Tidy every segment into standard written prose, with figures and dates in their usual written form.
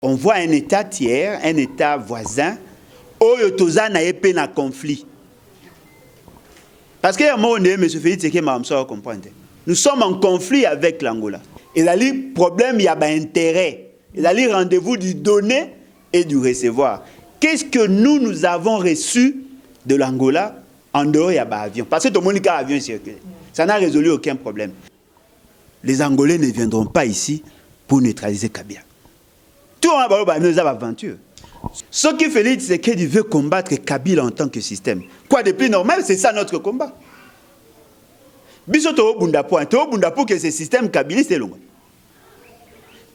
On voit un État tiers, un État voisin, où toza na épée na conflit. Parce que à un moment donné, M. Félix Tshisekedi m'a comprendre. Nous sommes en conflit avec l'Angola. Et là, le problème, il y a un intérêt. Il y a le rendez-vous du donner et du recevoir. Qu'est-ce que nous avons reçu de l'Angola en dehors, il y a un avion? Parce que tout le monde a un avion circulé. Ça n'a résolu aucun problème. Les Angolais ne viendront pas ici pour neutraliser Kabila. Tout le monde a une aventure. Ce qui Félix Tshisekedi veut combattre Kabila en tant que système. Quoi de plus normal, c'est ça notre combat. Biso to bundapo que ce système kabiliste est long.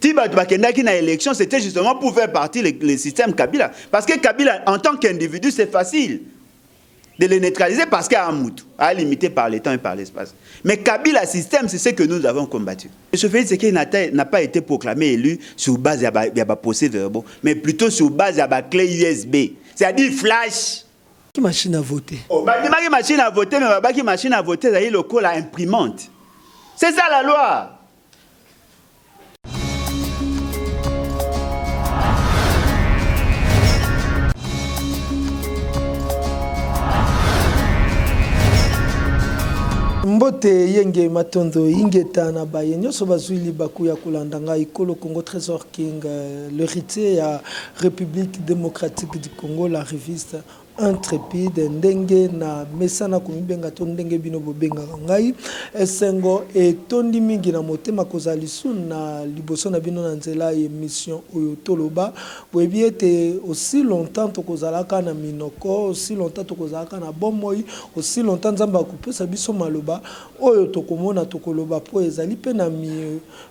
Tiba Bakenda qui n'a élection, c'était justement pour faire partie le système Kabila. Parce que Kabila, en tant qu'individu, c'est facile de le neutraliser parce qu'il y a un moutou, limité par le temps et par l'espace. Mais Kabila système, c'est ce que nous avons combattu. M. Félix Tshisekedi n'a pas été proclamé élu sur base de procès-verbaux, mais plutôt sur base de la clé USB. C'est-à-dire flash. Qui machine à voter? Oh, qui machine à voter, mais qui machine à voter, c'est le col à imprimante. C'est ça la loi. Mbote yenge matondo ingeta na baye nyoso bazwili baku ya kulandanga ikolo Congo Trésor King l'héritier à République démocratique du Congo, la reviste intrépide ndenge na mesana kumibenga to ndenge bino bobenga ngai esengo etondi mingi na motema kozali na liboso na bino na nzela émission oyo toloba boyebi ete aussi longtemps tokozalaka na minoko, aussi longtemps tokozalaka na bomoi, aussi longtemps nzamba akopesa biso maloba oyo tokomona tokoloba po ezali pe na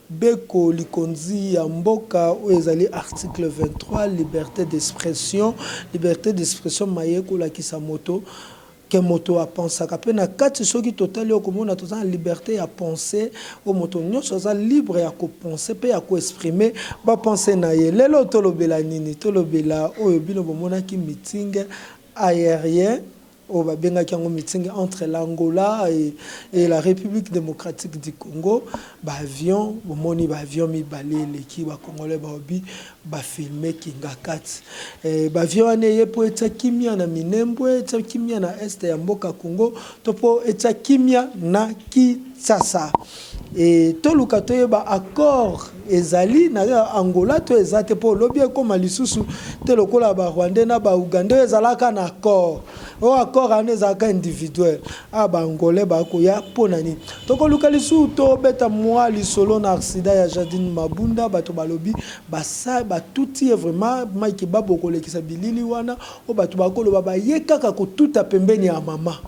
beko likonzi ya mboka oyo ezali article 23 liberté d'expression mayekola kisa moto que moto a pensé que na kati soki total yo komona to za liberté à penser au moto nyonso za libre ya ko penser pe ya ko exprimer ba penser na ye lelo tolobela nini tolobela oyo bino bomona ki meeting aérien au babenga kiango meeting entre l'Angola et la République démocratique du Congo ba avion bomoni ba avion mi balele ki ba congolais ba obi ba filmer kinga kati ba avion ane ye po eta kimia na minembwe eta kimia na este ya mboka Congo topo eta kimia na Kinshasa et toluka toyeba accord ezali na Angola to ezate po lobi ekoma lisusu te lokola ba Rwanda na ba Uganda ezalaka na accord o accord anezaka individuel ba Angolais ba ko ya ponani toko luka lisu to beta moi lisolo na accident ya Jardine Mabunda bato balobi basa ba tuti vraiment Mike baboko lekisa bilili wana o bato bakolo baba yekaka ko tuta pembeni ya mama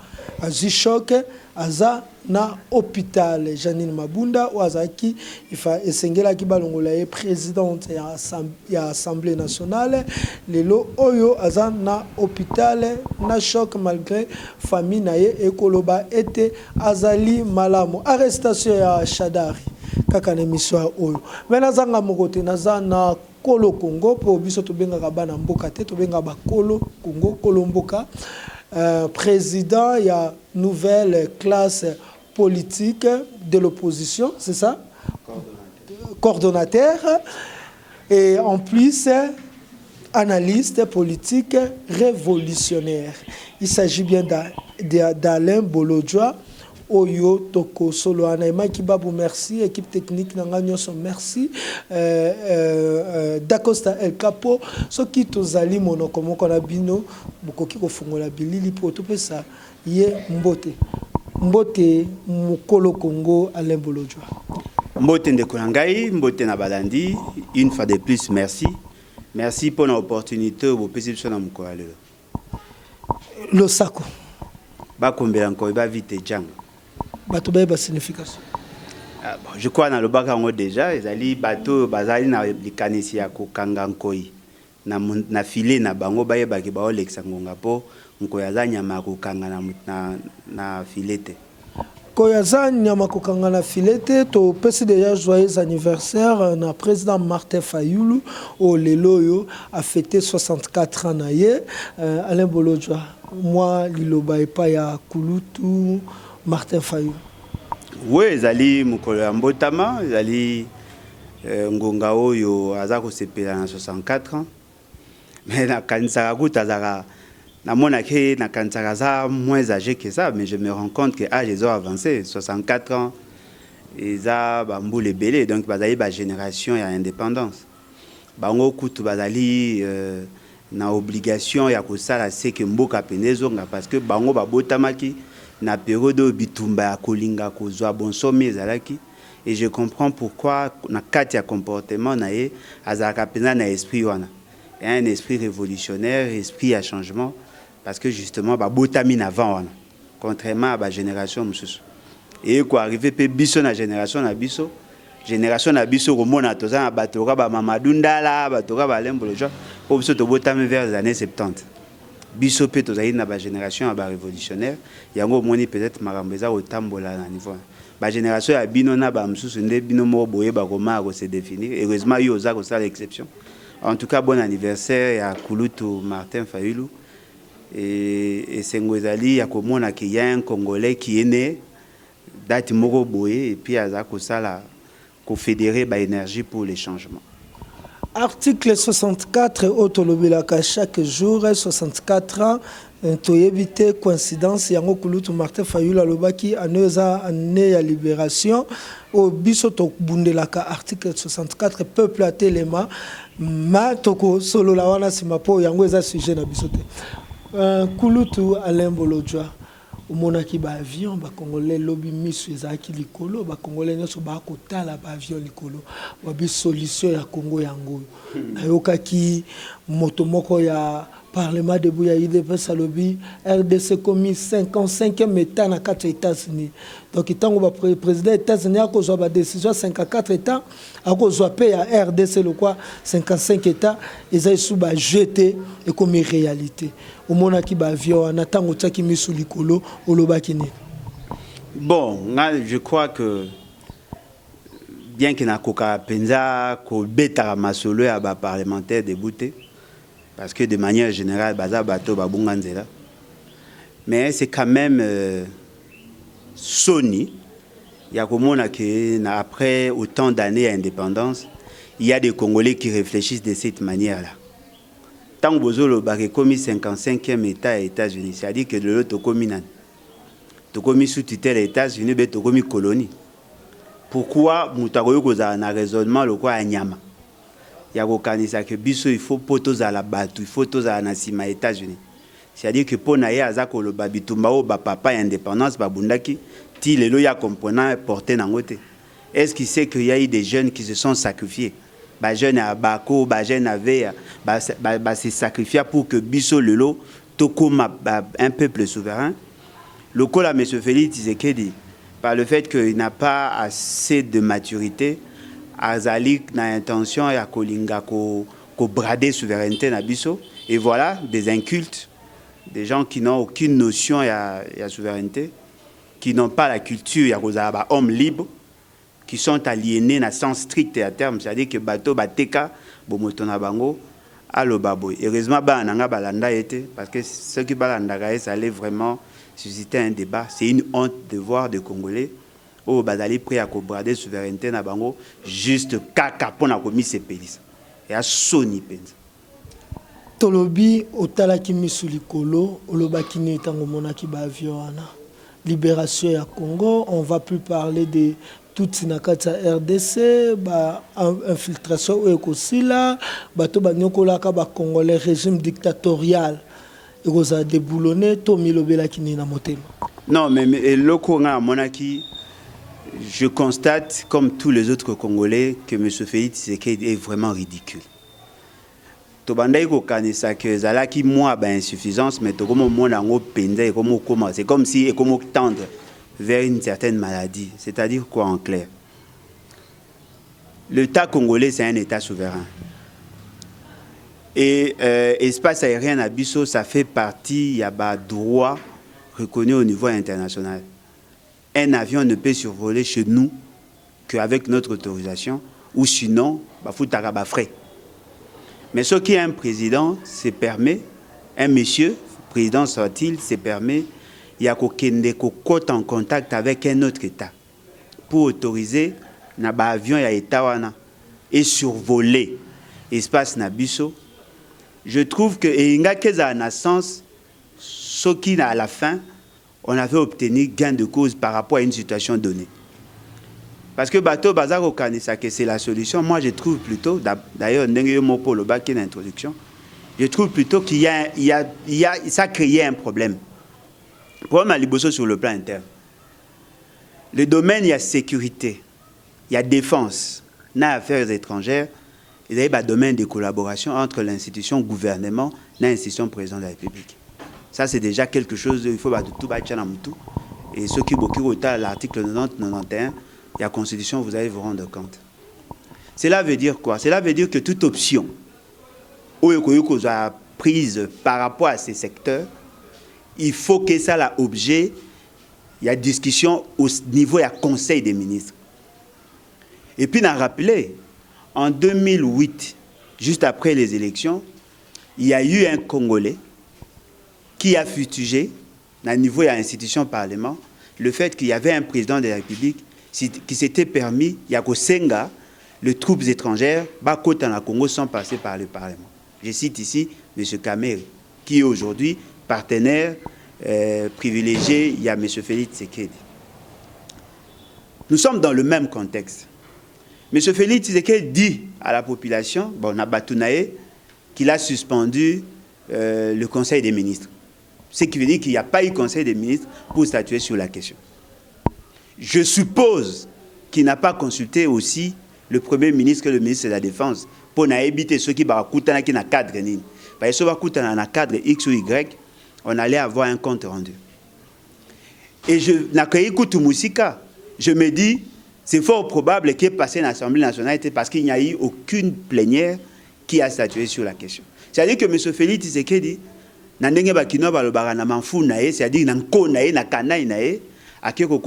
azi choc aza na hôpital Janine Mabunda ou azaki ifa esengela ki balongola ye présidente ya assemblée nationale lelo oyo aza na hôpital na choc malgré famille na ye ekoloba ete azali malamu arrestation ya Shadari kaka na émission oyo mena zanga mokote naza na Kolo Congo po biso to benga bana mboka te to benga ba Kolo Congo Kolo mboka président il y a nouvelle classe politique de l'opposition, c'est ça? Coordonnateur. Et en plus, analyste politique révolutionnaire. Il s'agit bien d'Alain Bolodjoa. Oyo Toko Solo Anaïma Kibabu, merci. Équipe technique Nanganyoso, merci. Dacosta El Capo. Ce qui tozali monokomo konabino, bukoki kofungola bilili pour tout ça. Ye mbote. Mbote Mukolo Congo Alain Bolodjoa. Mbote Ndekonangai, Mbote Nabalandi, une fois de plus, merci. Merci pour l'opportunité de vous présenter dans mon courage. Le Sako. Bakombela encore, va vite Django. Bato ba signification. Je crois dans le bakango déjà, ils allaient bateau bazali na likanisi ya kokanga nkoi. Na filé na bango baye baki ba olexangonga po nkoyaza nyama kokanga na filete. Koyaza nyama kokanga na filete to pesi déjà joyeux anniversaire na président Martin Fayulu au leloyo a fêté 64 ans na ye Alain Bolodjoa. Moi liloba epa ya Kulutu Martin Fayulu. Oui, ils allaient mukolo mbotama, ils allaient ngonga oyo aza kosepela na 64 ans mais nakanisaka kuta azaka namonaki nakanisaka aza moins âgé que ça, mais je me rends compte que âge ils ont avancé 64 ans eza bambula ebele donc bazali ba génération ya indépendance bango kutu bazali na obligation ya kosala seke mboka pene ezonga parce que bango babotamaki na période oyo bitumba ya kolinga kozwa bonsomi ezalaki. Et je comprends pourquoi na kati ya comportement na ye azalaka pena na esprit wana. Il y a un esprit révolutionnaire, esprit à changement parce que justement babotami na avant wana contrairement à ba génération mususu. Et quoi arriver pe biso na génération na biso komona toza na batoka ba Mamadou Ndala batoka ba Lembo le genre pour biso to botami vers les années 70. Biso pe tozali na ba génération ba révolutionnaire yango moni peut-être makambo eza otambola na niveau ba génération ya bino na ba msusu nde bino mo boye ba koma ko se définir. Heureusement yo za ko ça l'exception. En tout cas bon anniversaire ya Kulutu Martin Fayulu et Sengozali ya komona qu'il y a un Congolais qui est né date moko boye et puis aza ko sala ko fédérer ba énergie pour les changements. Article 64 autolobelaka chaque jour 64 ans toyebite coïncidence yango Kulutu Martin Fayulu alobaki anoza année ya libération au biso to bundelaka article 64 peuple à telema ma toko solo la wana simapo yango eza sujet na biso te Kulutu Alain Bolojwa omonaki ba avion ba congolais lobi misu ezaki likolo ba congolais nyoso ba kotala ba avion likolo ba bi solution ya Congo yango nayokaki moto moko ya Parlement de Bouya IDPS Salobi, RDC commis 55e État dans 4 États-Unis. Donc, il y a un président des États-Unis qui a une décision 54 États, qui a payé à RDC le quoi 55 États, ils ont sous jeté et comme réalité. Au moment qui a avion, on attend que mis sous l'icolo au Lobakine. Bon, je crois que bien qu'il y ait un penza, qu'on bêta masolo à bas parlementaire débouté. Parce que de manière générale, baza bato babunganzela. Mais c'est quand même Sony. Il y a comme que après autant d'années d'indépendance, il y a des Congolais qui réfléchissent de cette manière-là. Tant que vous avez commis 55e État aux États-Unis, c'est-à-dire que de l'autre commis sous tutelle des États-Unis, mais tu commis colonie. Pourquoi mutaroyo koza na raisonnement le quoi à Nyama? Il y a que biso il faut potos à la batu, il faut tous à la sima États-Unis. C'est-à-dire que pour naïa azako le babitumba o ba papa indépendance babundaki ti lelo ya component porté nangote. Est-ce qu'il sait qu'il y a eu des jeunes qui se sont sacrifiés? Ba jeunes à Bako, ba jeunes avait se sacrifier pour que biso lelo tokoma un peuple souverain. Le col à M. Félix Tshisekedi par le fait qu'il n'a pas assez de maturité. Azali na intention ya kolinga ko brader souveraineté na biso et voilà des incultes, des gens qui n'ont aucune notion ya souveraineté, qui n'ont pas la culture ya kozaba homme libre, qui sont aliénés na sens strict et à terme, c'est-à-dire que bato bateka bomotona bango alo baboy. Heureusement ba nanga balanda été parce que ceux qui balanda ça allait vraiment susciter un débat. C'est une honte de voir des Congolais au bazali prêt à cobrader souveraineté na bango juste kaka pona komi sepelisa et à soni penza tolobi otalaki misulikolo olobaki ni tango monaki ba avion wana libération ya Congo. On va plus parler de toute nakata RDC ba infiltration ekosila bato banyokolaka ba congolais régime dictatorial ekoza déboulonné to milobelaki ni na motema. Non mais loko nga monaki. Je constate, comme tous les autres Congolais, que M. Félix Tshisekedi est vraiment ridicule. C'est comme si il tendre vers une certaine maladie. C'est-à-dire quoi en clair? L'État congolais, c'est un État souverain. Et l'espace aérien à Bissau, ça fait partie, il y a des droits reconnus au niveau international. Un avion ne peut survoler chez nous qu'avec notre autorisation, ou sinon, il faut avoir frais. Mais ce qui est un président, se permet, un monsieur, président soit-il, se permet, il y a qu'un côte en contact avec un autre État pour autoriser un avion à État. et survoler l'espace Nabiso, je trouve que il y a un sens, ce qui à la fin, on avait obtenu gain de cause par rapport à une situation donnée. Parce que Bateau Bazar au Kanisa, que c'est la solution, moi je trouve plutôt, d'ailleurs, l'introduction, je trouve plutôt ça créait un problème. Le problème à Liboso sur le plan interne. Le domaine, il y a sécurité, il y a défense, il y a affaires étrangères, il y a un domaine de collaboration entre l'institution gouvernement et l'institution président de la République. Ça, c'est déjà quelque chose, il faut tout battre. Et ceux qui beaucoup l'article 90-91, il y a Constitution, vous allez vous rendre compte. Cela veut dire quoi? Cela veut dire que toute option prise par rapport à ces secteurs, il faut que ça ait objet, il y a discussion au niveau du Conseil des ministres. Et puis, on a rappelé, en 2008, juste après les élections, il y a eu un Congolais qui a fustigé, au niveau de l'institution parlement, le fait qu'il y avait un président de la République qui s'était permis, il y a Kosenga, les troupes étrangères, dans le Congo sans passer par le Parlement. Je cite ici M. Kameri, qui est aujourd'hui partenaire privilégié, il y a M. Félix Tshisekedi. Nous sommes dans le même contexte. M. Félix Tshisekedi dit à la population, Nabatounae, qu'il a suspendu le Conseil des ministres. Ce qui veut dire qu'il n'y a pas eu Conseil des ministres pour statuer sur la question. Je suppose qu'il n'a pas consulté aussi le Premier ministre et le ministre de la Défense pour éviter ceux qui vont dans le cadre. Parce que si dans le cadre X ou Y, on allait avoir un compte rendu. Et je me dis, c'est fort probable qu'il ait passé l'Assemblée nationale parce qu'il n'y a eu aucune plénière qui a statué sur la question. C'est-à-dire que M. Félix Tshisekedi, c'est-à-dire qu'il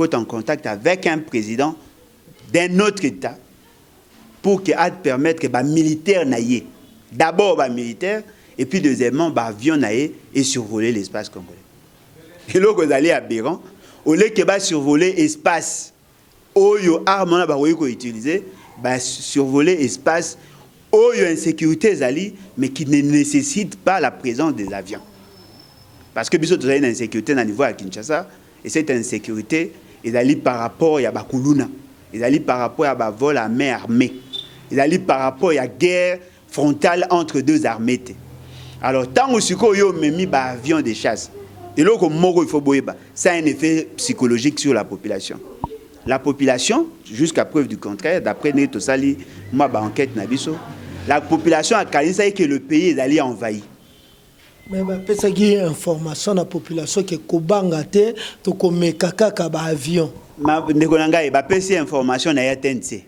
est en contact avec un président d'un autre État pour qu'il permette que les militaires n'aillent. D'abord les militaires, et puis deuxièmement, les avions n'aillent et survoler l'espace congolais. Et là, vous allez à Béran, au lieu que survoler l'espace, où les armes sont utilisées, survoler l'espace, où il y a une sécurité, mais qui ne nécessite pas la présence des avions. Parce que nous avons une insécurité au niveau de Kinshasa, et cette insécurité est par rapport à Bakuluna, est par rapport à vol à main armée, est par rapport à la guerre frontale entre deux armées. Alors, tant que nous avons mis des avions de chasse, et là, ça a un effet psychologique sur la population. La population, jusqu'à preuve du contraire, d'après Neto Sali, moi, enquête Nabiso, la population a calé que le pays est allé envahi. Mais il y a une information de la population qui est Kobangate, to comme kaka ba avion. Ma nekonanga e ba pesi information na ya TNC.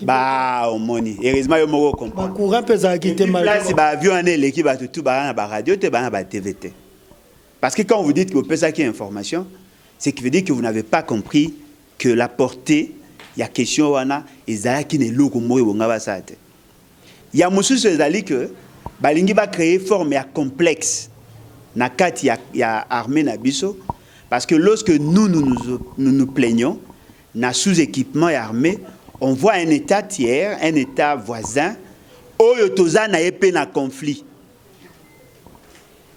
Ba omoni. Heureusement yo moko comprendre. Ba courant pesa ki te mal. Là c'est ba avion ane l'équipe ba tout ba na ba radio te ba na ba TVT. Parce que quand vous dites que vous pesa qui information, c'est qui veut dire que vous n'avez pas compris que la portée il y a question wana ezala ki ne loko moyo bonga ba sate. Il y a mususu ezali que balingi va créer forme ya complexe na kati ya armée na biso parce que lorsque nous plaignons na sous-équipement et armée, on voit un état tiers, un état voisin oyo toza na épée na conflit.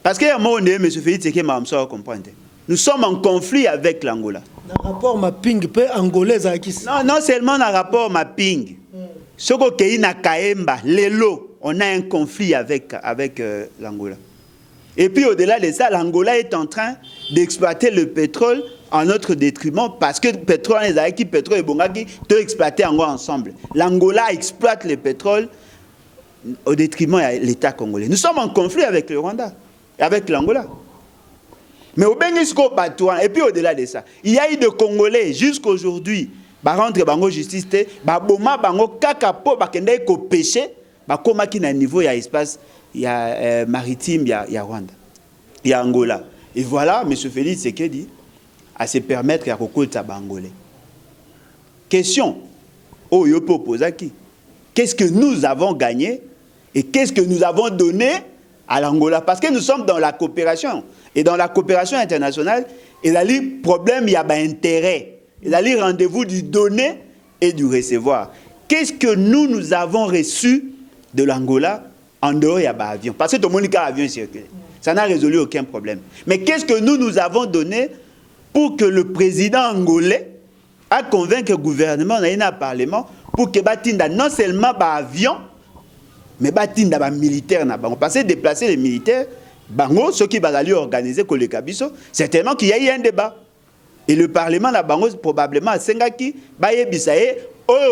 Parce que à un moment donné, M. Félix Tshisekedi m'a comprendre. Nous sommes en conflit avec l'Angola. Dans rapport mapping pe angolais akisi. Non seulement dans rapport mapping. Soko kei na Kaemba, lelo on a un conflit avec l'Angola. Et puis au-delà de ça, l'Angola est en train d'exploiter le pétrole en notre détriment parce que le pétrole, les pétrole et Bongaki, tout exploiter ensemble. L'Angola exploite le pétrole au détriment de l'État congolais. Nous sommes en conflit avec le Rwanda, avec l'Angola. Mais au Bengisco Batouan, et puis au-delà de ça, il y a eu des Congolais jusqu'à aujourd'hui, bah rentre bango justice, bah boma bango kakapo, bah kende ko péché. Comme qui na niveau il y a espace il y a maritime il y a Rwanda il y a Angola et voilà M. Félix Tshisekedi à se permettre à kokota bangolais. Question oh yo propose à qui? Qu'est-ce que nous avons gagné et qu'est-ce que nous avons donné à l'Angola? Parce que nous sommes dans la coopération et dans la coopération internationale il y a le problème il y a intérêt il y a le rendez-vous du donner et du recevoir. qu'est-ce que nous avons reçu de l'Angola en dehors de l'avion? Parce que tout le monde a avion circulé. Ça n'a résolu aucun problème. Mais qu'est-ce que nous avons donné pour que le président angolais a convaincu le gouvernement, le Parlement, pour que batinda non seulement l'avion, mais batinda militaire. Parce que déplacer les militaires, bango, ceux qui vont aller organiser le Kabiso, certainement qu'il y a eu un débat. Et le Parlement, probablement, à Sengaki,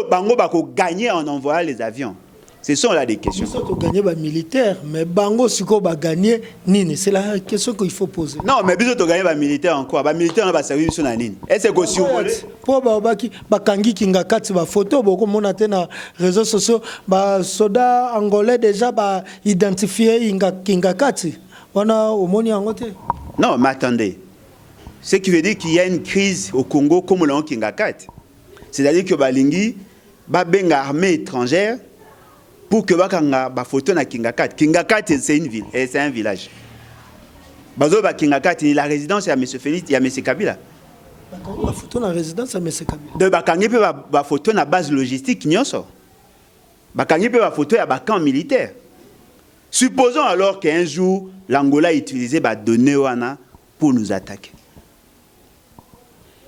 bango va gagner en envoyant les avions. Ce sont là des questions. Nous sommes gagnés par militaire, mais bango siko va gagner nini. C'est la question qu'il faut poser. Non, mais nous sommes gagnés par militaire encore. Par militaire, on va servir sur la nini. Est-ce que si vous voulez pour babaki bakangi kingakati ba photo boko mona tena réseaux sociaux ba soda angolais déjà ba identifier kingakati. On a au moni angote. Non, mais attendez. Ce qui veut dire qu'il y a une crise au Congo comme le Kingakati. C'est-à-dire que balingi ba benga armée étrangère pour que bakanga ba photo na Kingakati. Kingakati c'est une ville et c'est un village. Bazo ba Kingakati la résidence ya monsieur Félix, il y a monsieur Kabila. Ba photo na résidence ya monsieur Kabila. De bakangi pe ba photo na base logistique nyonso. Bakangi pe ba photo ya ba camp militaire. Supposons alors qu'un jour l'Angola utilisait ba données wana pour nous attaquer.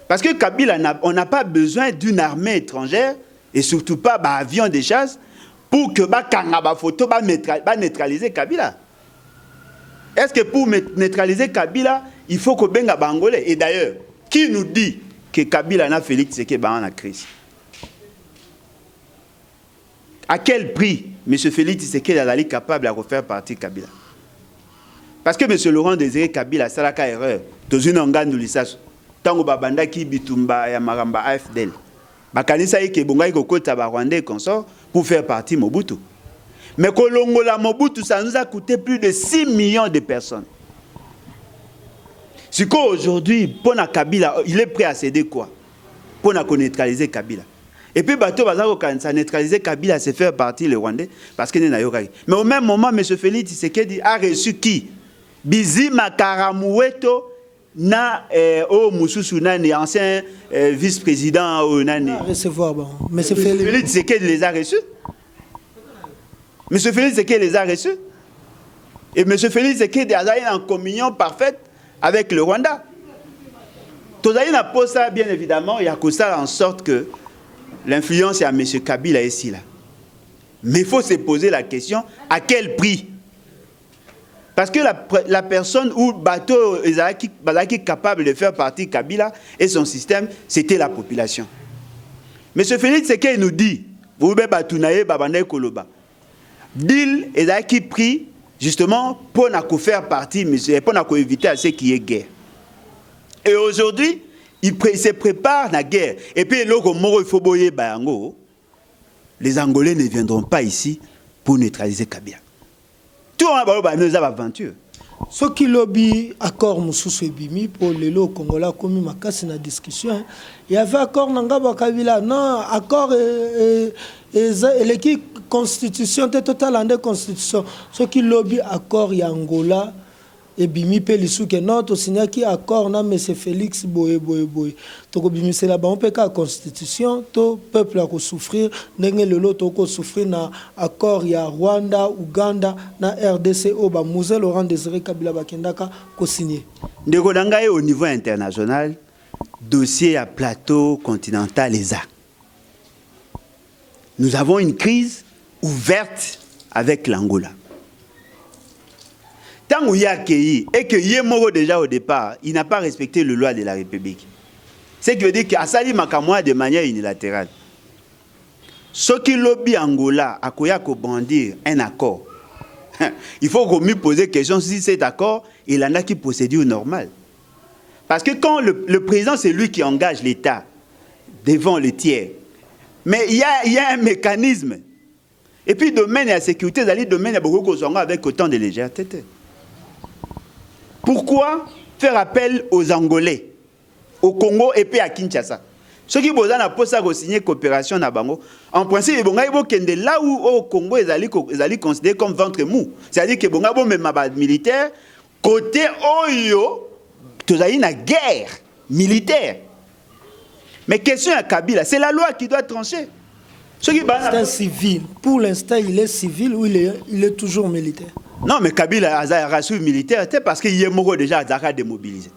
Parce que Kabila, on n'a pas besoin d'une armée étrangère et surtout pas d'avion de chasse pour que Kanga photo neutraliser Kabila. Est-ce que pour neutraliser Kabila, il faut que Benga Bangolais? Et d'ailleurs, qui nous dit que Kabila n'a Félix Tshisekedi dans la crise? À quel prix M. Félix Tshisekedi est capable de refaire partie de Kabila? Parce que M. Laurent Désiré Kabila, c'est la erreur. Dans une organe de l'ISAS. Tango babanda ki bitumba ya maramba AFDL. Bakanisa yeke bongai kokota ba Rwandais consort pour faire partie Mobutu. Mais Kolongola Mobutu, ça nous a coûté plus de 6 millions de personnes. Si aujourd'hui, pour Kabila, il est prêt à céder quoi? Pour neutraliser Kabila. Et puis bateau bazako kanisa neutraliser Kabila, c'est faire partie le Rwandais parce qu'il n'est pas. Mais au même moment, M. Félix Tshisekedi a reçu qui? Bizima Karamueto na Moussoussou nani ancien vice-président au nani recevoir bon monsieur Félix Tshisekedi les a reçus. Monsieur Félix Tshisekedi les a reçus. Et monsieur Félix Tshisekedi a été en communion parfaite avec le Rwanda. Tozaï n'a pas ça bien évidemment, il y a que ça en sorte que l'influence est à monsieur Kabila ici là. Mais il faut se poser la question à quel prix? Parce que la personne ou bateau est capable de faire partie de Kabila et son système, c'était la population. Monsieur Félix Tshisekedi nous dit, vous pouvez babanaye koloba. Deal est pris justement pour ne faire partie, pour éviter à ce qui est guerre. Et aujourd'hui, il se prépare à la guerre. Et puis les Angolais ne viendront pas ici pour neutraliser Kabila. Tout le monde a une aventure. Ce qui lobby accord Moussoussou Ebimi pour les lots congolais comme ma casse na discussion. Il y avait accord Nangaba Kabila, non accord et l'équipe constitution totale en constitution. Ce qui lobby accord ya Angola Ebimi pe lisuke notre signé qui accord na monsieur Félix Boye. To bimi c'est là-bas on peut ka constitution to peuple a souffrir ndenge lelo to ko souffrir na accord ya Rwanda, Uganda na RDC o ba Moussa Laurent Désiré Kabila bakendaka ko signer. Ndeko nangaye au niveau international dossier à plateau continental ESA. Nous avons une crise ouverte avec l'Angola. Tant qu'il y a accueilli et que Yemoro déjà au départ, il n'a pas respecté le loi de la République. Ce qui veut dire qu'Assali Makamoa de manière unilatérale. Ce qui lobby Angola a brandir un accord. Il faut qu'on me pose la question si cet accord, il en a qui procédure normale. Parce que quand le président, c'est lui qui engage l'État devant le tiers. Mais il y a un mécanisme. Et puis, domaine de la sécurité, le domaine de beaucoup de avec autant de légèreté. Pourquoi faire appel aux Angolais, au Congo et puis à Kinshasa? Ceux qui ont signé coopération na bango, en principe, ils vont là où au Congo, ils allaient considérer comme ventre mou. C'est-à-dire que les gens même militaire, côté Oyo, tu as une guerre militaire. Mais question à Kabila, c'est la loi qui doit trancher. C'est un civil. Pour l'instant, il est civil ou il est toujours militaire? Non, mais Kabila a reçu militaire parce qu'il est déjà démobilisé.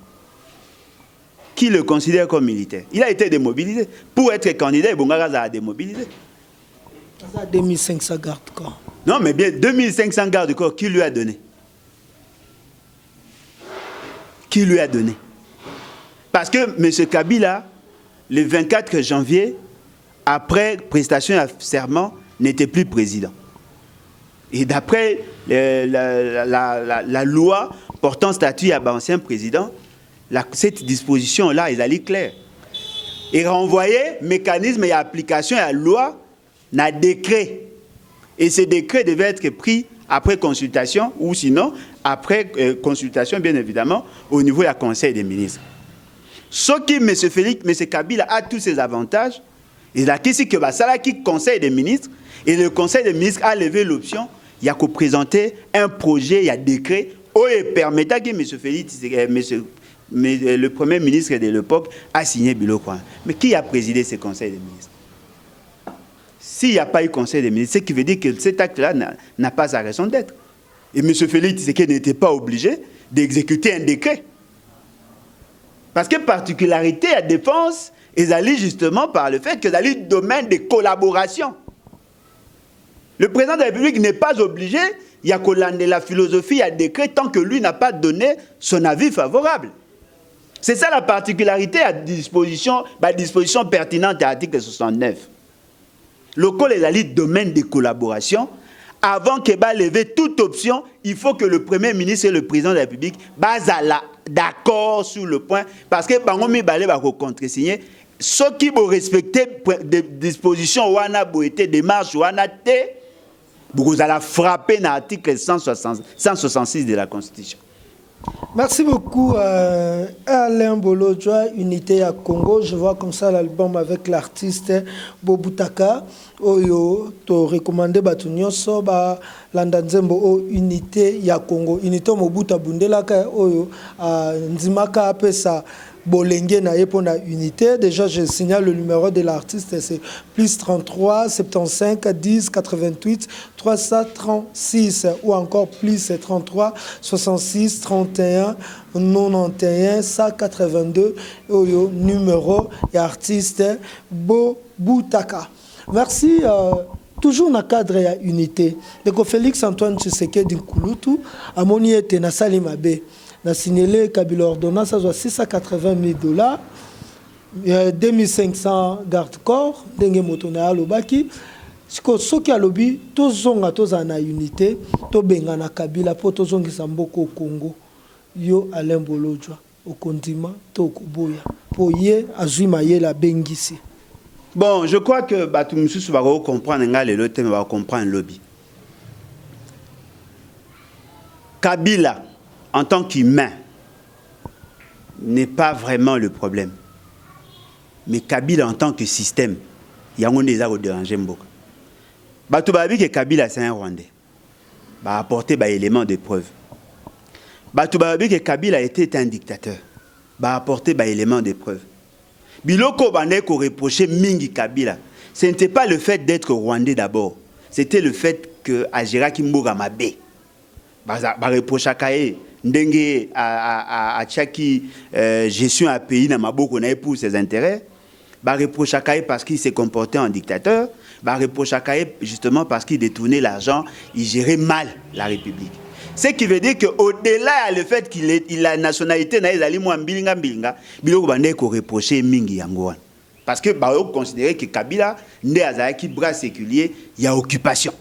Qui le considère comme militaire? Il a été démobilisé. Pour être candidat, il a démobilisé. 2500 gardes-corps. Non, mais bien 2500 gardes-corps, qui lui a donné? Qui lui a donné? Parce que M. Kabila, le 24 janvier, après prestation à serment, n'était plus président. Et d'après la loi portant statut à l'ancien président, cette disposition-là, elle est claire. Et renvoyer mécanisme et application à la loi, n'a décret. Et ce décret devait être pris après consultation, ou sinon, après consultation, bien évidemment, au niveau du Conseil des ministres. Ce qui, M. Félix, M. Kabila a tous ses avantages, et là, qui que ça qui Conseil des ministres, et le Conseil des ministres a levé l'option, il y a qu'à présenter un projet, il y a un décret, où il permettait que M. Félix, le Premier ministre de l'époque, a signé Biloko. Mais qui a présidé ce Conseil des ministres? S'il n'y a pas eu Conseil des ministres, ce qui veut dire que cet acte-là n'a pas sa raison d'être. Et M. Félix Tshisekedi n'était pas obligé d'exécuter un décret. Parce que particularité à défense, ils allaient justement par le fait que dans le domaine de collaboration. Le président de la République n'est pas obligé, il y a de la philosophie à décret tant que lui n'a pas donné son avis favorable. C'est ça la particularité à disposition pertinente à l'article 69. Le col est le domaine de collaboration. Avant que lever toute option, il faut que le Premier ministre et le président de la République basent d'accord sur le point. Parce que Bangomi Balé va contresigner. Ceux qui vont respecter des dispositions ou des démarches ou vous allez frapper dans l'article 166 de la Constitution. Merci beaucoup Alain Bolodjoa, Unité à Congo. Je vois comme ça l'album avec l'artiste Bobutaka. Oyo to recommandé Batunyo Soba Landanzembo o Unité ya Congo. Unité Mobuta Bundelaka oyo Nzimaka apesa Bolenge na Epona Unité. Déjà, je signale le numéro de l'artiste, c'est plus 33 75 10 88 336 ou encore plus 33 66 31 91 182 oyo numéro et artiste Bobutaka. Merci. Toujours dans le cadre de l'unité. Donc Félix Antoine Tshisekedi Nkulutu a moni ete na Salimabe. Na signalé Kabila ordonnance à $680 000, 2500 garde-corps, denge motona alobaki. Ce qui a lobby, tous ont na unité, to benga na Kabila po to zongisa mboko au Congo. Yo Alain Bolodjoa au condiment to koboya. Po ye azwima ye la bengisi. Bon, je crois que tout le monde va comprendre le thème, va comprendre le lobby. Kabila, en tant qu'humain, n'est pas vraiment le problème. Mais Kabila, en tant que système, il y a un des dérangé beaucoup. Tout le monde que Kabila, c'est un Rwandais. Va apporter des éléments de preuve. Tout le monde que Kabila était un dictateur. Va apporter des éléments de preuve. Biloko Bande ko reprochait Mingi Kabila. Ce n'était pas le fait d'être rwandais d'abord. C'était le fait que Ajira Kimboga Mabe. Ba reproche Kaye ndenge a Tchaki gestion un pays na maboko na pour ses intérêts. Ba reproche Kaye parce qu'il s'est comporté en dictateur. Ba reproche Kaye justement parce qu'il détournait l'argent, il gérait mal la République. Ce qui veut dire qu'au-delà du fait qu'il a la nationalité, Biloko Bande ko reproché Mingi Yangoan. Parce que on considérait que Kabila n'est qui bras séculier, il y a occupation.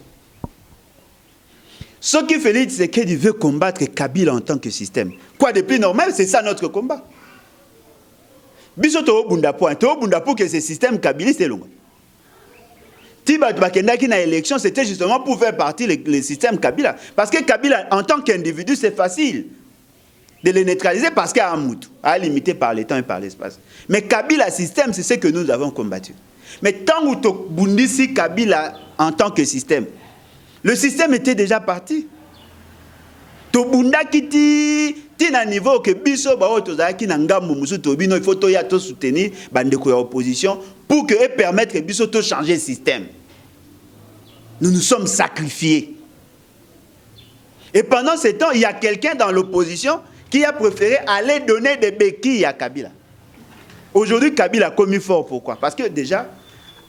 Ce qui fait c'est qu'il veut combattre Kabila en tant que système. Quoi de plus normal, c'est ça notre combat. Bisoto Bundapo, que ce système kabiliste est long. Tiba Bakendaki na élection, c'était justement pour faire partie le système Kabila. Parce que Kabila, en tant qu'individu, c'est facile de le neutraliser parce qu'il y a un moutou, limité par le temps et par l'espace. Mais Kabila système, c'est ce que nous avons combattu. Mais tant que tu bundisi Kabila en tant que système, le système était déjà parti. To bunda kiti tina niveau que biso ba otozaki na ngambo musu to bino il faut to ya to soutenir bande ko opposition pour que permettre que biso to changer le système. Nous nous sommes sacrifiés. Et pendant ce temps, il y a quelqu'un dans l'opposition qui a préféré aller donner des béquilles à Kabila. Aujourd'hui, Kabila a commis fort. Pourquoi? Parce que déjà,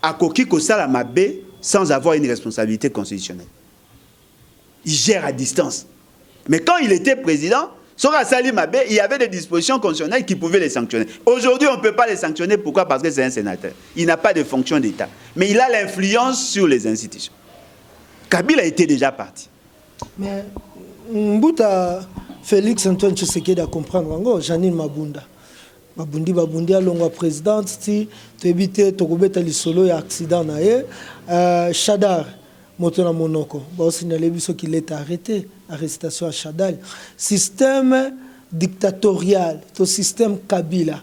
à Koki Kosala Mabé, sans avoir une responsabilité constitutionnelle. Il gère à distance. Mais quand il était président, il y avait des dispositions constitutionnelles qui pouvaient les sanctionner. Aujourd'hui, on ne peut pas les sanctionner. Pourquoi? Parce que c'est un sénateur. Il n'a pas de fonction d'État. Mais il a l'influence sur les institutions. Kabila était déjà parti. Mais Mbouta Félix Antoine Tshisekedi a comprendre. Janine Mabunda. Babundi a longa présidente. Si tu évites de lisolo ya accident na ye. Chadar. Motona Monoko. Bon, signalé qu'il est arrêté. Arrestation à Chadal. Système dictatorial. To système Kabila.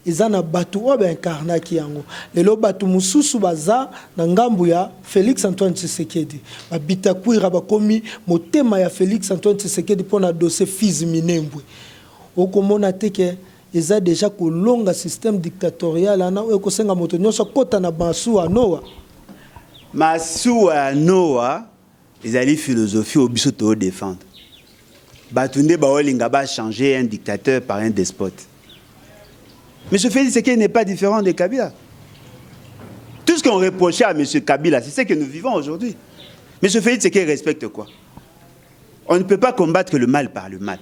Ils ont battu ou bien incarné qui yango. Les lo battu mususu baza na ngambu ya Félix Antoine Tshisekedi. Ba bitakwira ba komi motema ya Félix Antoine Tshisekedi pour na dossier Fizi Minembwe. Okomona teke ils ont déjà kolonga système dictatorial ana o kosenga moto nyonso kota na basu anoa. Masou Noah, ils allaient philosophie au biso to défendre. Batunde Baolinga ba changer un dictateur par un despote. M. Félix Tshisekedi n'est pas différent de Kabila. Tout ce qu'on reprochait à M. Kabila, c'est ce que nous vivons aujourd'hui. M. Félix Tshisekedi respecte quoi? On ne peut pas combattre le mal par le mal.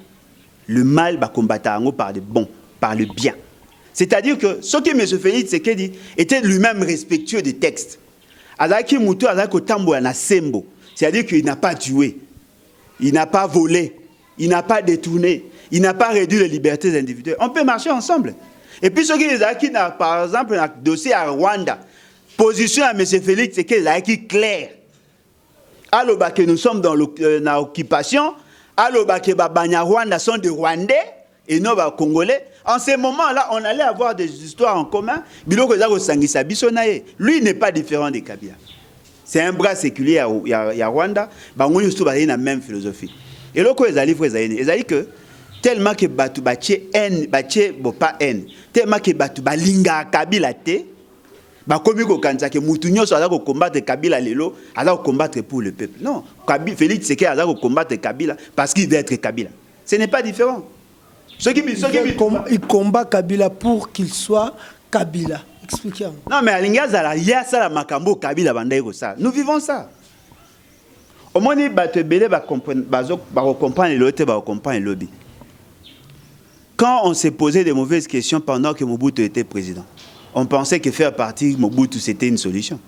Le mal va combattre par le bon, par le bien. C'est-à-dire que ce que M. Félix Tshisekedi était lui-même respectueux des textes. C'est-à-dire qu'il n'a pas tué, il n'a pas volé, il n'a pas détourné, il n'a pas réduit les libertés individuelles. On peut marcher ensemble. Et puis ceux qui ont, par exemple, un dossier à Rwanda, position à M. Félix, c'est qu'il est clair. Alors que nous sommes dans l'occupation, alors que les Rwandais sont des Rwandais et non des Congolais. En ce moment-là, on allait avoir des histoires en commun. Lui n'est pas différent des Kabila. C'est un bras séculier à Rwanda. Il a la même philosophie. Et là, ils ont dit que tellement que Batu Baché haine, pas haine, tellement que Batu Balinga Kabila te, comme il y que Moutounio soit combattre Kabila lelo, alors combattre pour le peuple. Non, Félix Tshisekedi a combattre Kabila parce qu'il veut être Kabila. Ce n'est pas différent. Il combat Kabila pour qu'il soit Kabila. Expliquez-moi. Non, mais à il y a ça, la Makambo, Kabila, ça. Nous vivons ça. Au moins, il va comprendre le lobby. Quand on s'est posé de mauvaises questions pendant que Mobutu était président, on pensait que faire partie de Mobutu, c'était une solution.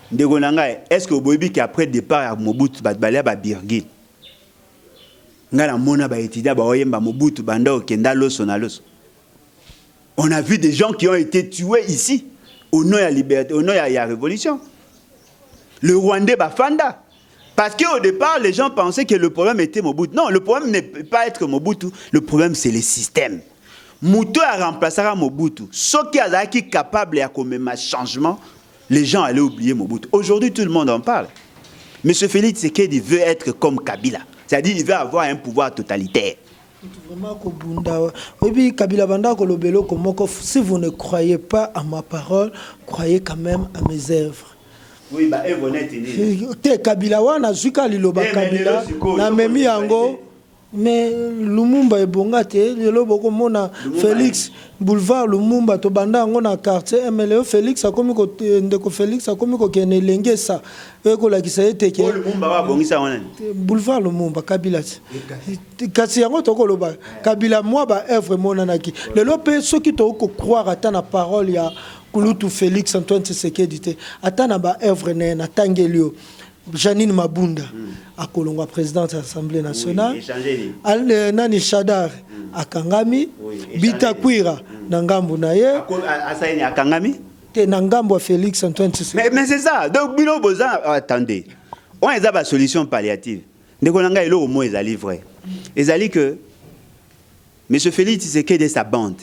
Est-ce que Bobi, qu'après le départ de Mobutu, va Birgit? On a vu des gens qui ont été tués ici au nom de la liberté, au nom de la révolution. Le Rwandais Bafanda. Parce qu'au départ, les gens pensaient que le problème était Mobutu. Non, le problème n'est pas être Mobutu, le problème c'est le système. Mobutu a remplacé Mobutu. Ceux qui sont capables de commettre un changement, les gens allaient oublier Mobutu. Aujourd'hui, tout le monde en parle. M. Félix Tshisekedi veut être comme Kabila. C'est-à-dire qu'il veut avoir un pouvoir totalitaire. Si vous ne croyez pas à ma parole, croyez quand même à mes œuvres. Oui, bah, Kabila wana zuka liloba Kabila na memi yango mais Lumumba ebonga te lelo boko mona Félix boulevard Lumumba to banda ngo na quartier MLE Félix akomi ko ndeko Félix akomi ko kene lengesa eko la kisayete ke Lumumba ba bongisa wana boulevard Lumumba Kabila kasi yango to ko loba Kabila moi ba œuvre mona naki lelo pe soki to ko croire ata na parole ya Kulutu Félix Antoine Tshisekedi atana ba œuvre na tangelio Janine Mabunda a Kolonga présidente de l'Assemblée nationale Nani Chadar a Kangami Bitakwira Nangambu naye Akangami te Nangambu a Félix Antoine Tshisekedi. Mais c'est ça. Donc Bilo Boza, attendez, on a une solution palliative. Ndekonanga elo au moins ezali vrai. Ezali que M. Félix Tshisekedi et sa bande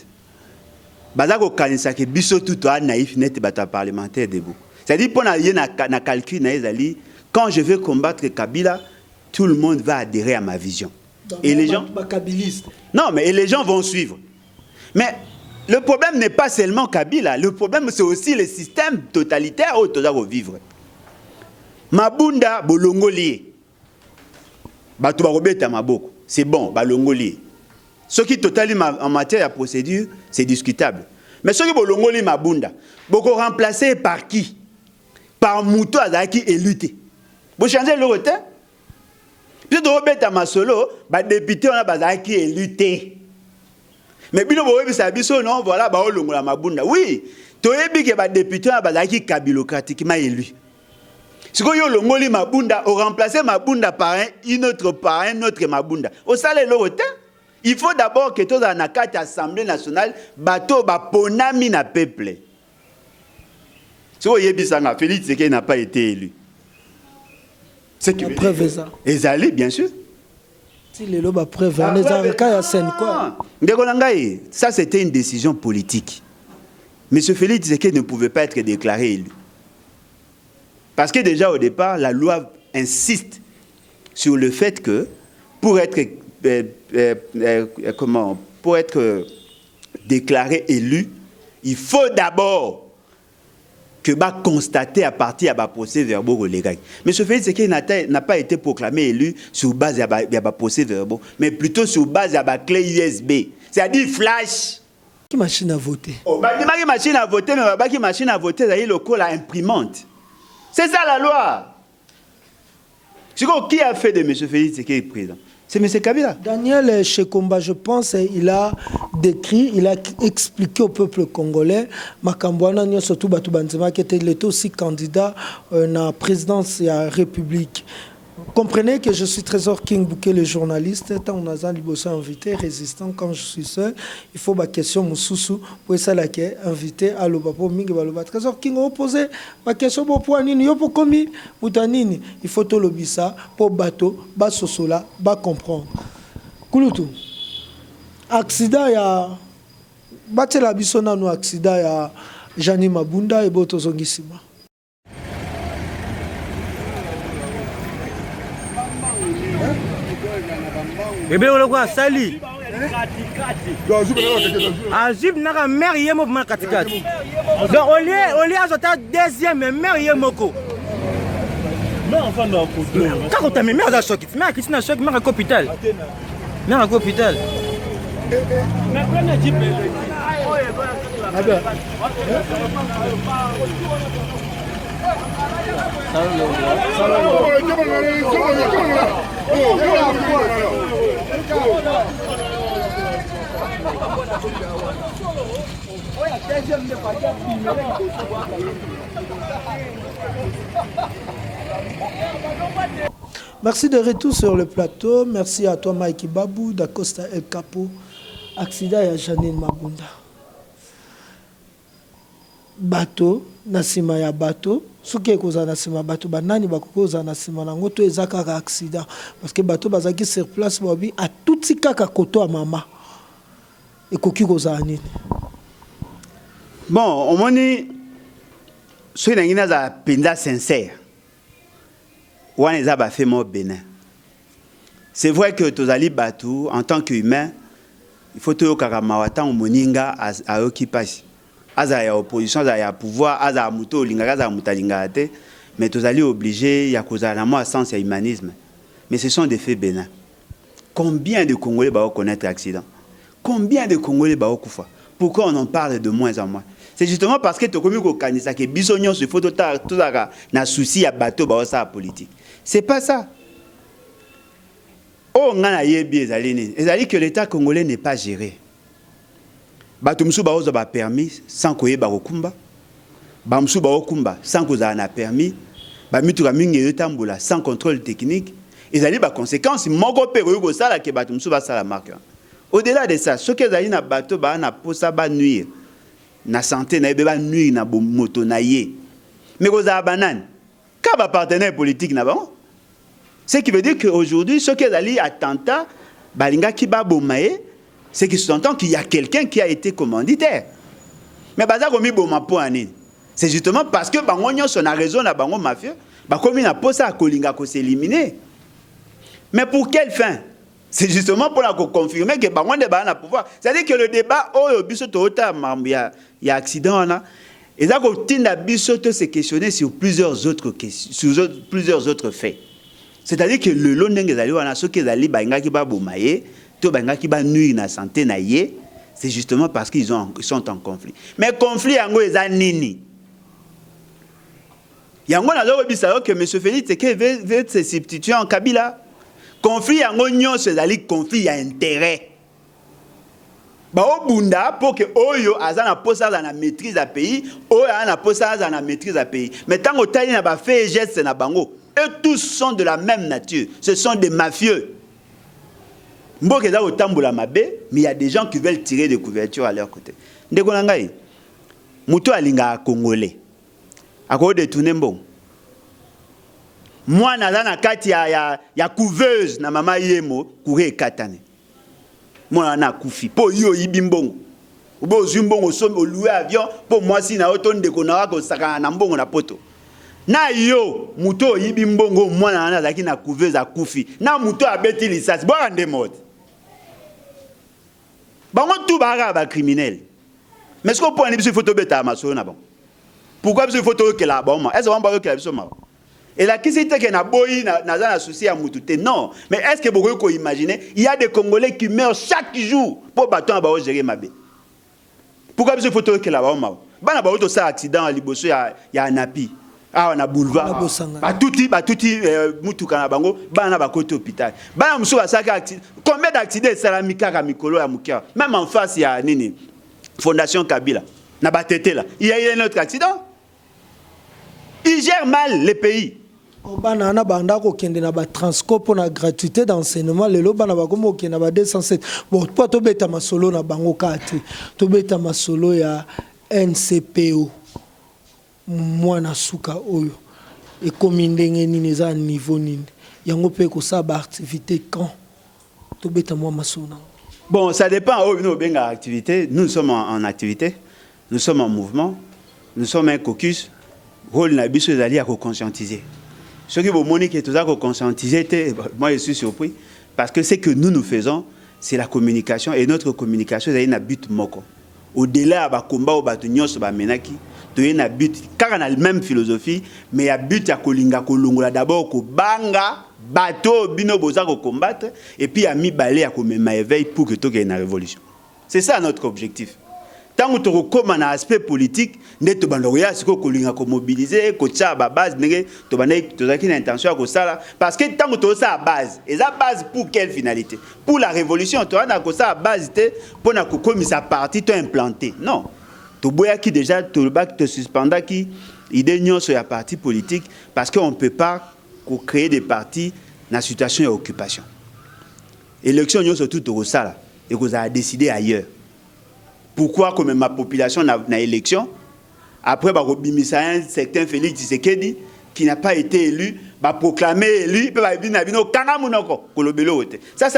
bazako kanisa ke biso tout a naïf net bata parlementaire debout. C'est-à-dire pour na calcul na ezali quand je veux combattre Kabila, tout le monde va adhérer à ma vision. Donc, et les gens non mais les gens vont suivre. Mais le problème n'est pas seulement Kabila, le problème c'est aussi le système totalitaire où tu dois vivre. Mabunda bolongoli. Bato barobeta maboko. C'est bon, balongoli. Ce qui totalement en matière de procédure, c'est discutable. Mais ce qui bolongoli mabunda, boko remplacé par qui? Par Mouto Azaki éluté. Vous changez le retard? Puis de robeta masolo, ba député on a bazaki éluté. Mais bino boyebi sabiso non, voilà ba olongola mabunda. Oui, toyebi ke ba député on a bazaki kabilokratiquement élu. Si vous avez le Mabunda, on remplace Mabunda par un autre Mabunda. Au salaire le retard, il faut d'abord que tous en acte Assemblée nationale, bateau ba ponami na peuple. Si vous voyez Bissanga, Félix Tshisekedi n'a pas été élu. C'est que preuve ça. Ezali, bien sûr. Si les lobes preuve, on est en cas à scène quoi. Ça c'était une décision politique. M. Félix Tshisekedi ne pouvait pas être déclaré élu. Parce que déjà au départ, la loi insiste sur le fait que pour être déclaré élu, il faut d'abord que va constater à partir de procès verbaux légal. Mais ce fait, c'est qu'il n'a pas été proclamé élu sur base de procès verbaux, mais plutôt sur base de la clé USB, c'est-à-dire flash. Qui machine à voter? Oh, qui machine à voter, mais qui machine à voter, c'est le col à imprimante. C'est ça la loi. Qui a fait de M. Félix Tshisekedi président? C'est M. Kabila. Daniel Shekomba, je pense, il a décrit, il a expliqué au peuple congolais, Makambouana, surtout Batoubanzema, qui était aussi candidat à la présidence de la République. Comprenez que je suis Trésor King Bouquet, le journaliste. Tant on a un invité, résistant, quand je suis seul, il faut ma question, Moussoussou, pour ça, là, invité à l'Obapo, Mingi, Baloba. Trésor King a posé ma question pour Pouanini, yo pour commis, Moutanini. Il faut tout l'obisa pour bateau, bas sosola, bas comprendre. Kouloutou. Accident, il y a. Batte la bisona, no accident, il y a Jani Mabunda et Boto Zongisima. Bébé on le voit sali. Azib n'a mère yemo ma katikati. Donc au lieu azota deuxième mère yemoko. Non enfin non. Quand tu as mère à choc, mère qui na choc mère à hôpital. Mère à hôpital. Mais prenez type. Merci de retour sur le plateau. Merci à toi Mike Babou, d'Acosta El Capo. Accident à Janine Mabunda. Bateau, Nasima ya bateau. Ce qui est causé Nasima bateau, banani bakoza Nasima nango to ezaka accident parce que bateau bazaki sur place babi a tout kaka koto à maman. Et koki koza nini. Bon, au moins ceux qui n'ont pas pinda sincère. Ou on a fait mort bénin. C'est vrai que tozali bateau en tant qu'humain, il faut que karamawata moninga à occupation. Aza ya opposition, aza ya pouvoir, aza muto linga, aza mutalinga te, mais tous allés obligés, ya cause à moi sens et humanisme. Mais ce sont des faits bénins. Combien de Congolais va connaître l'accident? Combien de Congolais va koufa? Pourquoi on en parle de moins en moins? C'est justement parce que tu as commis au Kanisa que bisognon se faut tout na souci à bateau ba ça politique. C'est pas ça. Oh ngana yebi ezali que l'État congolais n'est pas géré. Batumsu ba oza ba permis sans koyeba kokumba. Bamsu ba okumba sans koza na permis. Ba mituka mingi yotambola sans contrôle technique. Ezali ba conséquences moko pe ko sala ke batumsu ba sala marque. Au-delà de ça, ce que ezali na bateau ba na posa ba nuire. Na santé na ba nuire na moto na ye. Mais koza banane. Ka ba partenaire politique na ba. Ce qui veut dire qu'aujourd'hui, ce que ezali attentat balinga ki ba bomaye. C'est qu'il s'entend qu'il y a quelqu'un qui a été commanditaire. Mais c'est justement parce que Bangonyo son a raison à Bango mafia, comme il n'a pas ça à Kolinga qu'on s'éliminer. Mais pour quelle fin? C'est justement pour confirmer que Bangon débat na pouvoir. C'est-à-dire que le débat, oh, il y a accident, Et ça continue à se questionner sur plusieurs autres questions, sur plusieurs autres faits. C'est-à-dire que le long des années, on a ceux qui allaient banga qui ba bomaye, to banga qui ba nuire na santé na yé, c'est justement parce qu'ils sont en conflit. Mais conflit yango eza nini? Yango na zo bisalo que monsieur Félix veut se substituer en Kabila. Conflit yango nyon c'est ali conflit ya intérêt. Ba obunda pour que oyo azana posa na maîtrise du pays, oyo ana posa na maîtrise du pays. Mais tant otali na ba fait geste na bango, eux tous sont de la même nature. Ce sont des mafieux. Mboke za otambola mabe, mais il y a des gens qui veulent tirer des couvertures à leur côté. Ndeko na ngai, muto alinga congolais. Ako détourner mbongo. Moi naza na kati ya couveuse na mama yemo kure katane. Moi na kufi po yo yibimbongo. Ubo zumbongo so louer avion po moi si na oto ndeko na ko saka na mbongo na poto. Na yo muto yibimbongo moi na zaki na couveuse akufi. Na muto abeti lisasi bo ande mode. Bango tout baga ba criminel. Mais ce qu'on peut en photo beta masolo na bon. Pourquoi ce photo que là bon est-ce qu'on va que là ma. Et la question est que na boyi na souci à mutute. Non, mais est-ce que vous pouvez imaginer, il y a des Congolais qui meurent chaque jour pour bâton ba gérer mabe. Pourquoi ce photo que là bon ma. Bana ba auto ça accident à liboso ya napi. Ah on a boulevard. Ba touti mutuka na bango bana ba côté hôpital. Bana muso ça accident. Combien d'accidents salamika ka mikolo ya mukia. Même en face il y a nini Fondation Kabila. Na batete là. Il y a eu un autre accident. Ils gèrent mal les pays. Bana na banda ko kende na ba transco pour la gratuité d'enseignement lelo bana ba komo ke na ba 207 bon toi to beta masolo na bango kati to beta masolo ya NCPO mwana suka oyo e komi ndenge nini za niveau nini yango pe ko sa ba activité quand to beta mwa masolo. Bon, ça dépend où nous benga activité. Nous sommes en activité, nous sommes en mouvement, nous sommes un caucus. Rôle na biso ezali à conscientiser. Ce qui vous montre que tout ça conscientiser, moi je suis surpris parce que ce que nous faisons, c'est la communication et notre communication est un but moko. Au-delà ba combat au batu nyos ba menaki, to un but car on a la même philosophie, mais il y a but ya kolinga kolongola d'abord ko banga bateau bino boza ko combattre et puis a mis balé à comme éveil pour que to ait une révolution. C'est ça notre objectif. Tant que tu as un aspect politique, tu as mobiliser, tu as une base, tu as une intention à ça. Parce que tant que tu as une base, et la base pour quelle finalité? Pour la révolution, tu as une base pour que sa partie tu implanté. Non. Tu as déjà te suspendre qui idée sur la partie politique parce qu'on ne peut pas créer des partis dans la situation d'occupation. L'élection, c'est tout au ça et vous avez décidé ailleurs. Pourquoi, comme ma population n'a élection, après, un certain Félix Tshisekedi, qui n'a pas été élu, proclamé élu, ça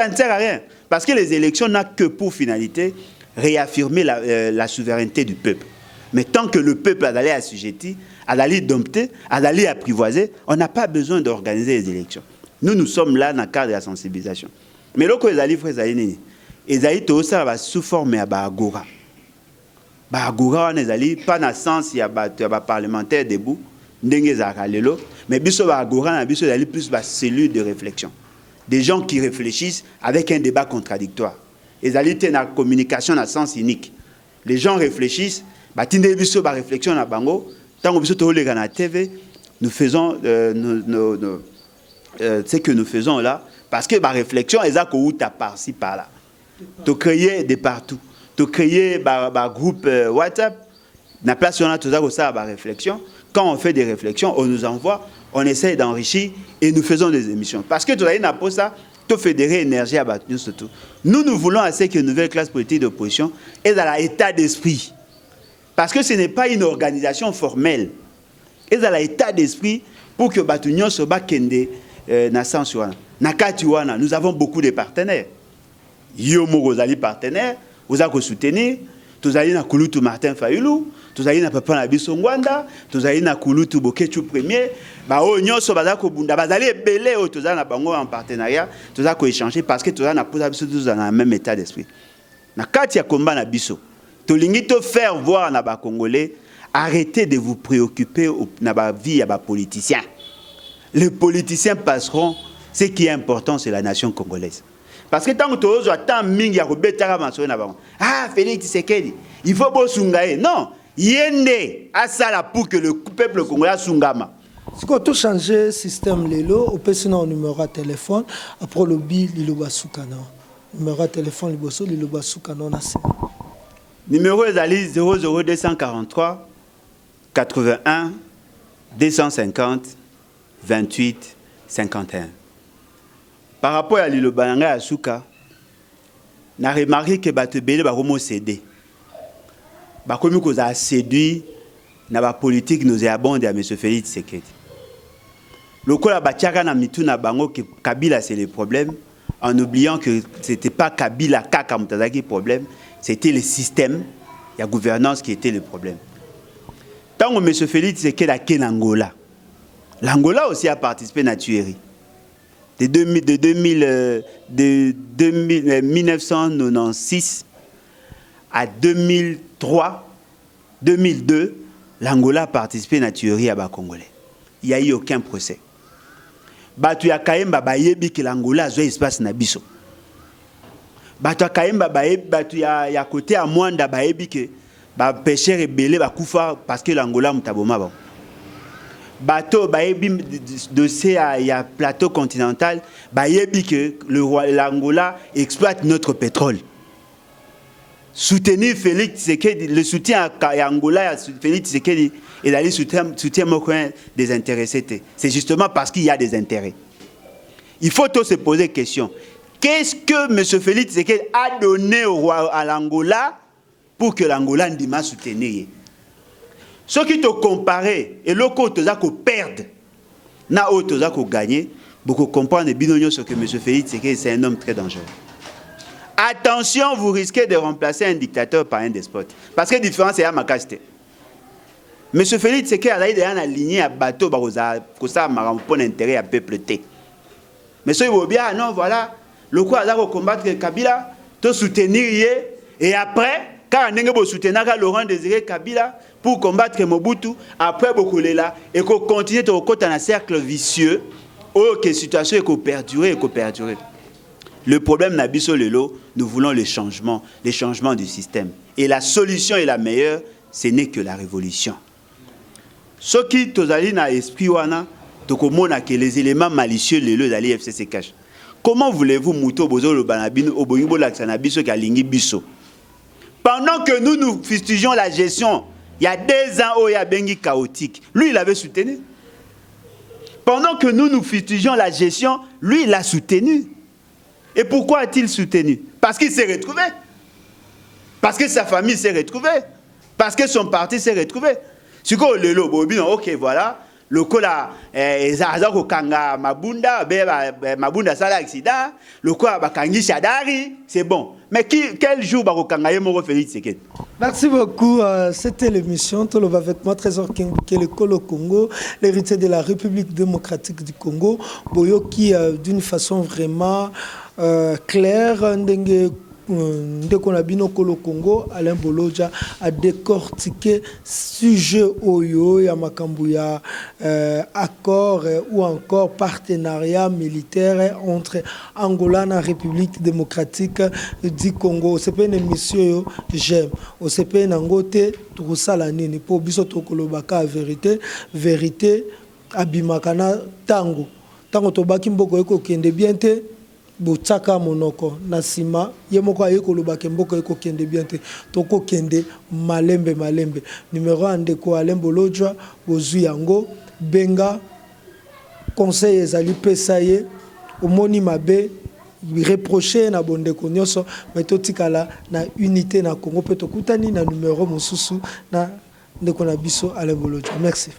ne sert à rien. Parce que les élections n'ont que pour finalité réaffirmer la souveraineté du peuple. Mais tant que le peuple a d'aller assujetti, a d'aller dompter, a d'aller apprivoiser, on n'a pas besoin d'organiser les élections. Nous sommes là dans le cadre de la sensibilisation. Mais là, quand ils allaient tout ça sous forme de agora. Agora, on est pas dans le sens il y a parlementaire debout, mais biso agora, biso est plus la cellule de réflexion. Des gens qui réfléchissent avec un débat contradictoire. Ils allaient dans la communication dans le sens unique. Les gens réfléchissent, tinde biso ba réflexion na bango, tant que biso to le na TV, nous faisons ce que nous faisons là parce que ma réflexion est à par-ci par-là. De créer de partout. De créer un groupe WhatsApp, na place on a tout ça à réflexion. Quand on fait des réflexions, on nous envoie, on essaie d'enrichir et nous faisons des émissions. Parce que tout ça, n'a pas ça, tout fédérer énergie à battre surtout. Nous voulons assez que une nouvelle classe politique d'opposition est dans l'état d'esprit. Parce que ce n'est pas une organisation formelle. Et dans l'état d'esprit pour que Batunion se bat kende na sensuana. Na katiwana, nous avons beaucoup de partenaires. Yomo Rosali partenaire. Vous avez soutenir, vous avez na Kulutu Martin Fayulu, vous avez na Papa Nabiso Ngwanda, vous avez na Kulutu Bokechu Premier, o nyonso bazako bunda bazali belé o tous na bango en partenariat, tous a ko échanger parce que tous na posa biso tous dans le même état d'esprit. Na kati ya combat na biso, to lingi to faire voir na ba Congolais arrêtez de vous préoccuper de la vie des politiciens. Les politiciens passeront. Ce qui est important, c'est la nation congolaise. Parce que tant que tu as mingi ah, Félix Tshisekedi, il faut que sungaye. Non, yende à ça pour que le peuple congolais sungama. Si on a changé le système, on peut sinon numéro de téléphone, après le bi, il soukana. Numéro de téléphone, il soukana. Numéro est 00243 81 250 28 51. Par rapport à l'Ilobananga à Souka, on a remarqué que les Bélé ont cédé. Comme ils ont séduit dans la politique nauséabonde à M. Félix Tshisekedi. Le coup la batiaka na mituna bango que Kabila c'est le problème, en oubliant que c'était pas Kabila kaka mutazaki problème, c'était le système, la gouvernance qui était le problème. Tant que M. Félix Tshisekedi a quitté l'Angola, l'Angola aussi a participé à la tuerie. De 1996 à 2003, 2002, l'Angola a participé à la tuerie à bas Congolais. Il n'y a eu aucun procès. Batu ya Kaemba bayebi que l'Angola a espace na biso. Batu ya Kaemba bayebi batu ya côté à Mwanda bayebi que ba pêcheurs rebelles ba kufa parce que l'Angola mutaboma ba. Bateau bayebi dossier à plateau continental bayebi que l'Angola exploite notre pétrole. Soutenir Félix Tshisekedi, le soutien à Angola à Félix Tshisekedi et d'aller soutien des intéressés. C'est justement parce qu'il y a des intérêts. Il faut tous se poser la question. Qu'est-ce que M. Félix Tshisekedi a donné à l'Angola pour que l'Angola ne soutenir? Ce qui te comparé et le côté que perdre, na autre que gagner, beaucoup comprendre bien ce que M. Félix Tshisekedi c'est un homme très dangereux. Attention, vous risquez de remplacer un dictateur par un despote. Parce que la différence est à ma casté. M. Félix Tshisekedi a été aligné à bateau pour intérêt à peuple T. Mais ce qui bien, non, voilà, le quoi a combattre Kabila, te soutenir et après, quand on a soutenu Laurent Désiré Kabila pour combattre Mobutu, après beaucoup là, et qu'on continue de côté dans un cercle vicieux, où que situation est perdurer et perdurer. Le problème Nabiso Lelo, nous voulons le changement du système. Et la solution est la meilleure, ce n'est que la révolution. Ce qui tozali na esprit wana, tokomona que les éléments malicieux Lelo dali FCC cache. Comment voulez-vous muto bozo le banabino obongibo laksana biso ka lingi biso? Pendant que nous fustigeons la gestion, il y a 2 ans où il y a bengi chaotique. Lui il avait soutenu. Pendant que nous fustigeons la gestion, lui il a soutenu. Et pourquoi a-t-il soutenu? Parce qu'il s'est retrouvé. Parce que sa famille s'est retrouvée. Parce que son parti s'est retrouvé. Si vous avez le bobino, ok, voilà. Le cola, Zazako Kanga Mabunda, Mabunda Sala accident. Le cola Bakangi Shadari, c'est bon. Mais quel jour Bakanga Yemoro Félix Tshisekedi? Merci beaucoup. C'était l'émission. Tout le va avec moi, Trésor Kenguke, le Kolo Congo, l'héritier de la République démocratique du Congo. Boyo qui, d'une façon vraiment claire, ndeko na bino Kolo Congo, Alain Bolodja a décortiqué sujet oyo ya makambu ya accord ou encore partenariat militaire entre Angola et la République démocratique du Congo. C'est pas une émission j'aime. C'est pas une angote tout ça la nini pour biso to kolobaka vérité abimakana tango to baki mboko eko kende bien te botsaka monoko nasima yemoko ayeko lobake mboko eko kende bien te toko kende malembe numéro 1 ndeko Alain Bolodja bozui yango benga conseil ezali pesaye omoni mabe reprocher na bondeko nyonso mais totikala na unité na Congo pe tokutani na numéro mosusu na ndeko na biso Alain Bolodja. Merci.